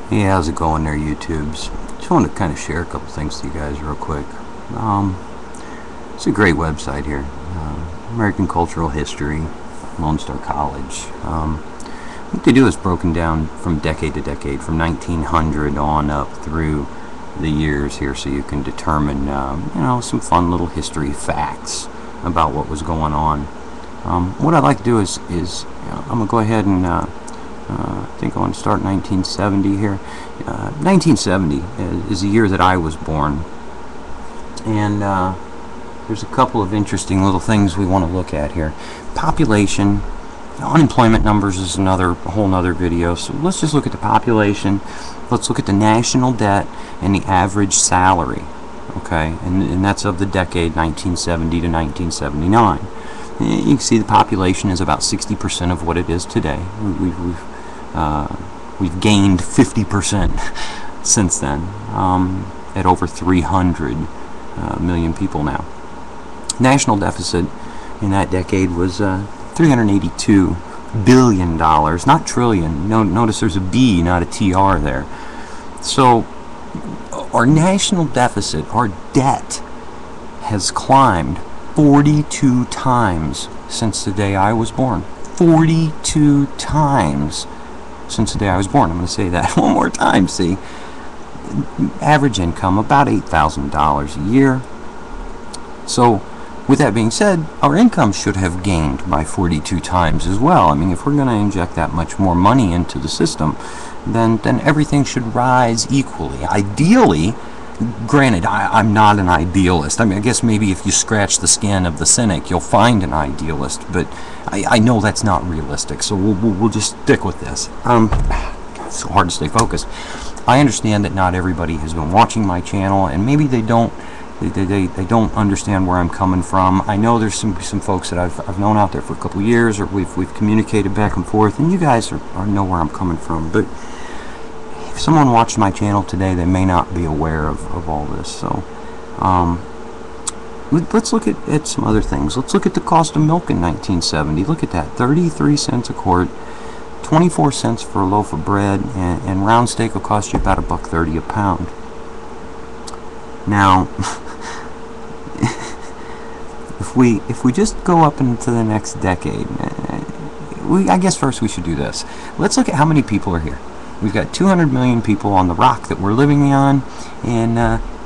Hey, how's it going there, YouTubes? Just wanted to kind of share a couple things to you guys real quick. It's a great website here, American Cultural History, Lone Star College. What they do is broken down from decade to decade, from 1900 on up through the years here, so you can determine, some fun little history facts about what was going on. What I'd like to do is I'm gonna go ahead and I think I want to start 1970 here. 1970 is the year that I was born, and there's a couple of interesting little things we want to look at here. Population, unemployment numbers is a whole nother video, so let's just look at the population. Let's look at the national debt and the average salary, okay, and that's of the decade 1970 to 1979. You can see the population is about 60% of what it is today. We've gained 50% since then, at over 300 million people now. National deficit in that decade was $382 billion, not trillion. Notice there's a B, not a TR there. So our national deficit, our debt, has climbed 42 times since the day I was born. 42 times since the day I was born. I'm going to say that one more time. See, average income about $8,000 a year. So with that being said, our income should have gained by 42 times as well. I mean, if we're going to inject that much more money into the system, then everything should rise equally. Ideally, granted, I'm not an idealist. I mean, I guess maybe if you scratch the skin of the cynic, you'll find an idealist, but I know that's not realistic, so we'll just stick with this. It's so hard to stay focused. I understand that not everybody has been watching my channel, and maybe they don't understand where I'm coming from. I know there's some folks that I've known out there for a couple years, or we've communicated back and forth, and you guys know where I'm coming from. But if someone watched my channel today, they may not be aware of all this. So let's look at some other things. Let's look at the cost of milk in 1970. Look at that, 33 cents a quart, 24 cents for a loaf of bread, and round steak will cost you about $1.30 a pound. Now, if we just go up into the next decade, I guess first we should do this. Let's look at how many people are here. We've got 200 million people on the rock that we're living on, and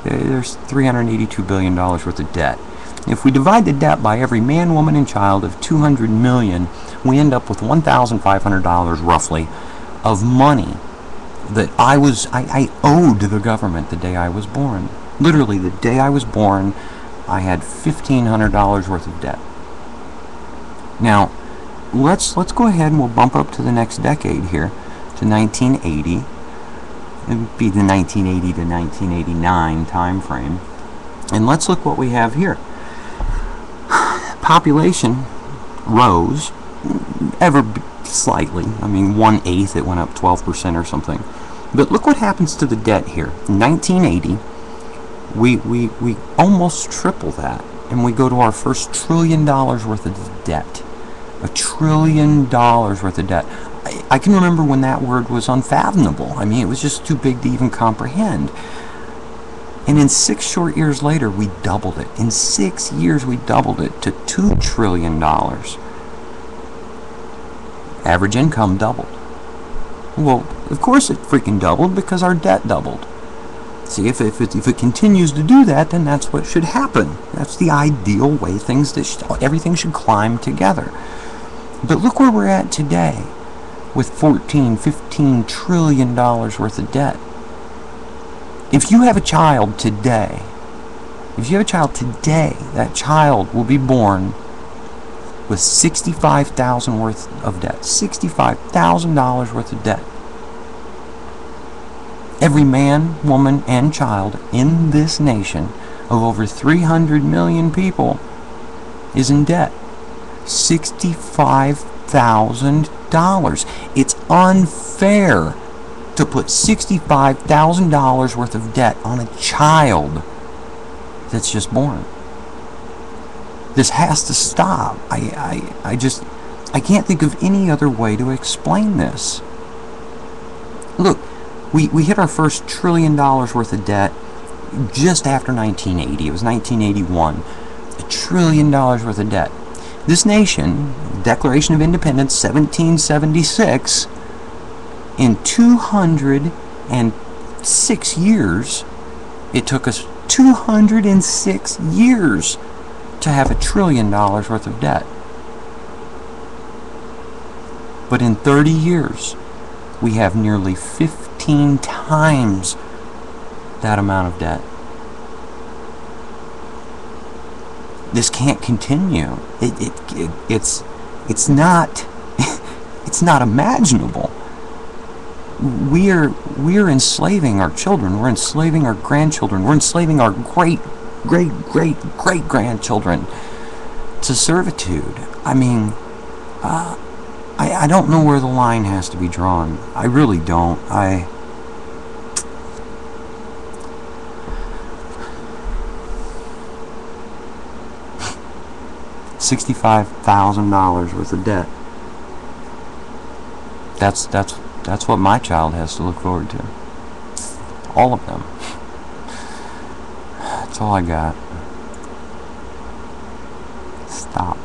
there's $382 billion worth of debt. If we divide the debt by every man, woman, and child of 200 million, we end up with $1,500 roughly of money that I owed the government the day I was born. Literally, the day I was born, I had $1,500 worth of debt. Now, let's go ahead and we'll bump up to the next decade here, to 1980. It would be the 1980 to 1989 time frame. And let's look what we have here. Population rose ever slightly. I mean, 1/8, it went up 12% or something. But look what happens to the debt here. In 1980, we almost triple that, and we go to our first $1 trillion worth of debt. $1 trillion worth of debt. I can remember when that word was unfathomable. I mean, it was just too big to even comprehend. And in 6 short years later, we doubled it. In 6 years, we doubled it to $2 trillion. Average income doubled. Well, of course it freaking doubled, because our debt doubled. See, if it continues to do that, then that's what should happen. That's the ideal way everything should climb together. But look where we're at today, with $14–15 trillion worth of debt. If you have a child today, that child will be born with $65,000 worth of debt. $65,000 worth of debt. Every man, woman, and child in this nation of over 300 million people is in debt. $65,000. It's unfair to put $65,000 worth of debt on a child that's just born. This has to stop. I can't think of any other way to explain this. Look, We hit our first $1 trillion worth of debt just after 1980. It was 1981. $1 trillion worth of debt. This nation, Declaration of Independence, 1776, in 206 years, it took us 206 years to have $1 trillion worth of debt. But in 30 years, we have nearly 15 times that amount of debt. This can't continue. It's not it's not imaginable. We are enslaving our children. We're enslaving our grandchildren. We're enslaving our great grandchildren to servitude. I mean, I don't know where the line has to be drawn. I really don't. $65,000 worth of debt. That's what my child has to look forward to. All of them. That's all I got. Stop.